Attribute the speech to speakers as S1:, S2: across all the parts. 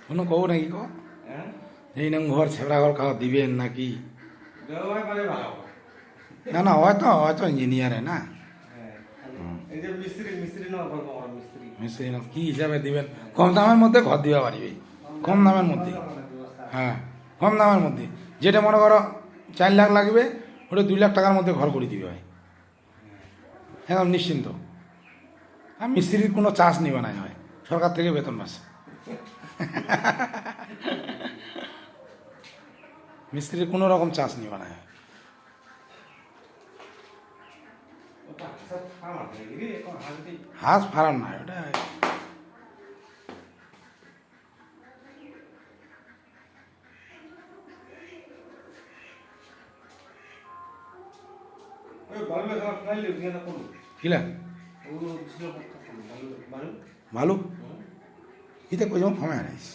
S1: কোনো কব নাকি ক এই নাম ঘর ছেঁড়া ঘর খাওয়া দিবেন নাকি? না না হয়তো ইঞ্জিনিয়ারে না মিস্ত্রি না কি হিসাবে দিবেন? কম দামের মধ্যে ঘর দিবা পারিবে, কম দামের মধ্যে। হ্যাঁ, কম দামের মধ্যে যেটা মনে করো 4 লাখ লাগবে, ওটা 2 লাখ টাকার মধ্যে ঘর করে দিবে ভাই, একদম নিশ্চিন্ত। আর মিস্ত্রির কোনো চার্জ নিবে না হয়, সরকার থেকে বেতন পাচ্ছে। মিস্ত্রির কোনো রকম চার্জ নিবে না। হাঁস ফার্ম না ওটা, কিলা ভালো ইতে কই যাবো ফর্মে হারাইস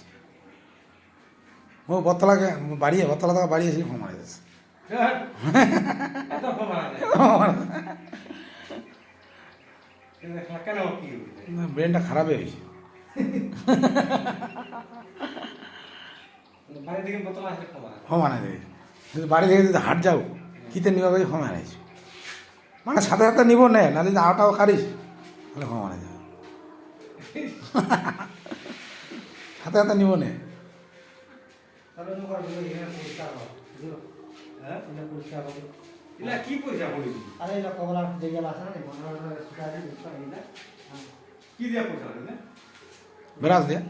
S1: ও বতলাকে বাড়িয়ে বতলা থেকে বাড়িয়েছিলি ফর্ম হারাইস। ব্রেনটা খারাপই হয়েছে। ফর্ম হারাই দেবে বাড়ি থেকে যদি হাট যাও কিতে নিবা করে ফর্ম হারাইছ, মানে সাথে সাথে নিব নে না যদি আওটাও খারিস তাহলে ফর্ম হারাই যাবে। সাথে সাথে নিব নে বেরাস দিয়ে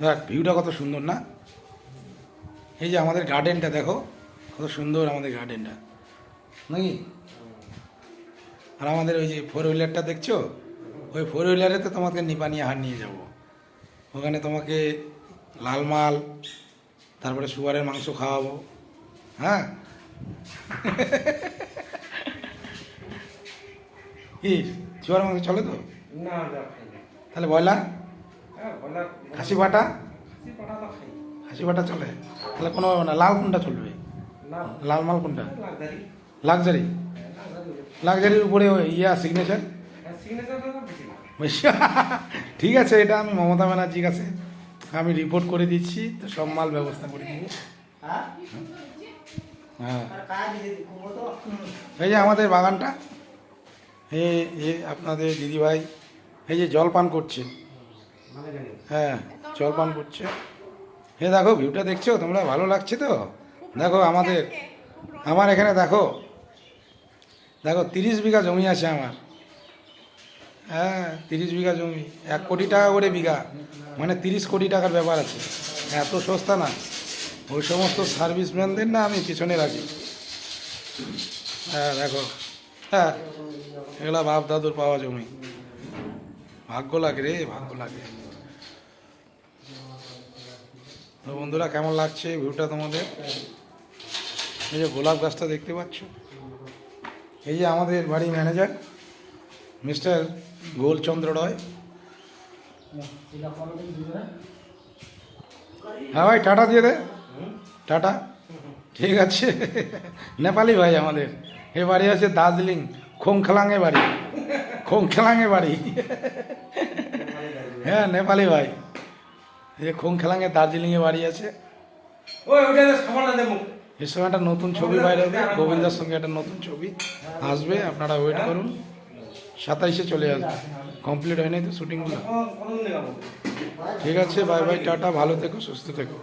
S1: দেখ ভিউটা কত সুন্দর না? এই যে আমাদের গার্ডেনটা দেখো কত সুন্দর আমাদের গার্ডেনটা নাকি? আর আমাদের ওই যে 4 হুইলারটা দেখছো, ওই 4 হুইলারে তো তোমাকে নিপানিয়া হাট নিয়ে যাব। ওখানে তোমাকে লাল মাল, তারপরে শুয়ারের মাংস খাওয়াবো। হ্যাঁ কি শুয়ারের মাংস চলে তো? তাহলে ব্রয়লার, খাসি বাটা, খাসি বাটা চলে? তাহলে কোনো না, লাল কোনটা চলবে? লাল মাল কোনটা? লাক্সারি, লাক্সারির উপরে সিগনেচার। ঠিক আছে, এটা আমি মমতা ব্যানার্জির কাছে আমি রিপোর্ট করে দিচ্ছি, তো সব মাল ব্যবস্থা করে দিব। হ্যাঁ, এই যে আমাদের বাগানটা, আপনাদের দিদিভাই এই যে জল পান করছে। হ্যাঁ, জল পান করছে। দেখো ভিউটা দেখছো তোমরা, ভালো লাগছে তো? দেখো আমার এখানে দেখো 30 বিঘা জমি আছে আমার। হ্যাঁ, 30 বিঘা জমি, 1 কোটি টাকা করে বিঘা, মানে 30 কোটি টাকার ব্যাপার আছে। এত সস্তা না, ওই সমস্ত সার্ভিসম্যানদের না আমি পিছনে রাখি। হ্যাঁ দেখো, হ্যাঁ এগুলা বাপ দাদুর পাওয়া জমি। ভাগ্য লাগে রে, ভাগ্য লাগে। তো বন্ধুরা, কেমন লাগছে ভিউটা তোমাদের? এই যে গোলাপ গাছটা দেখতে পাচ্ছ, এই যে আমাদের বাড়ির ম্যানেজার মিস্টার গোলচন্দ্র রয়। হ্যাঁ ভাই, টাটা দিয়ে দে, টাটা। ঠিক আছে, নেপালি ভাই আমাদের। এ বাড়ি আছে দার্জিলিং, খোংখেলাঙে বাড়ি, খোংখেলাঙে বাড়ি। হ্যাঁ, নেপালি ভাই, এই যে খোংখেলাঙে দার্জিলিংয়ে বাড়ি আছে। এর সময় একটা নতুন ছবি বাইরে হবে, গোবিন্দার সঙ্গে একটা নতুন ছবি আসবে, আপনারা ওয়েট করুন। 27-এ চলে আসবে, কমপ্লিট হয়নি তো শুটিংগুলো। ঠিক আছে, বাই বাই, টাটা, ভালো থেকো, সুস্থ থেকো।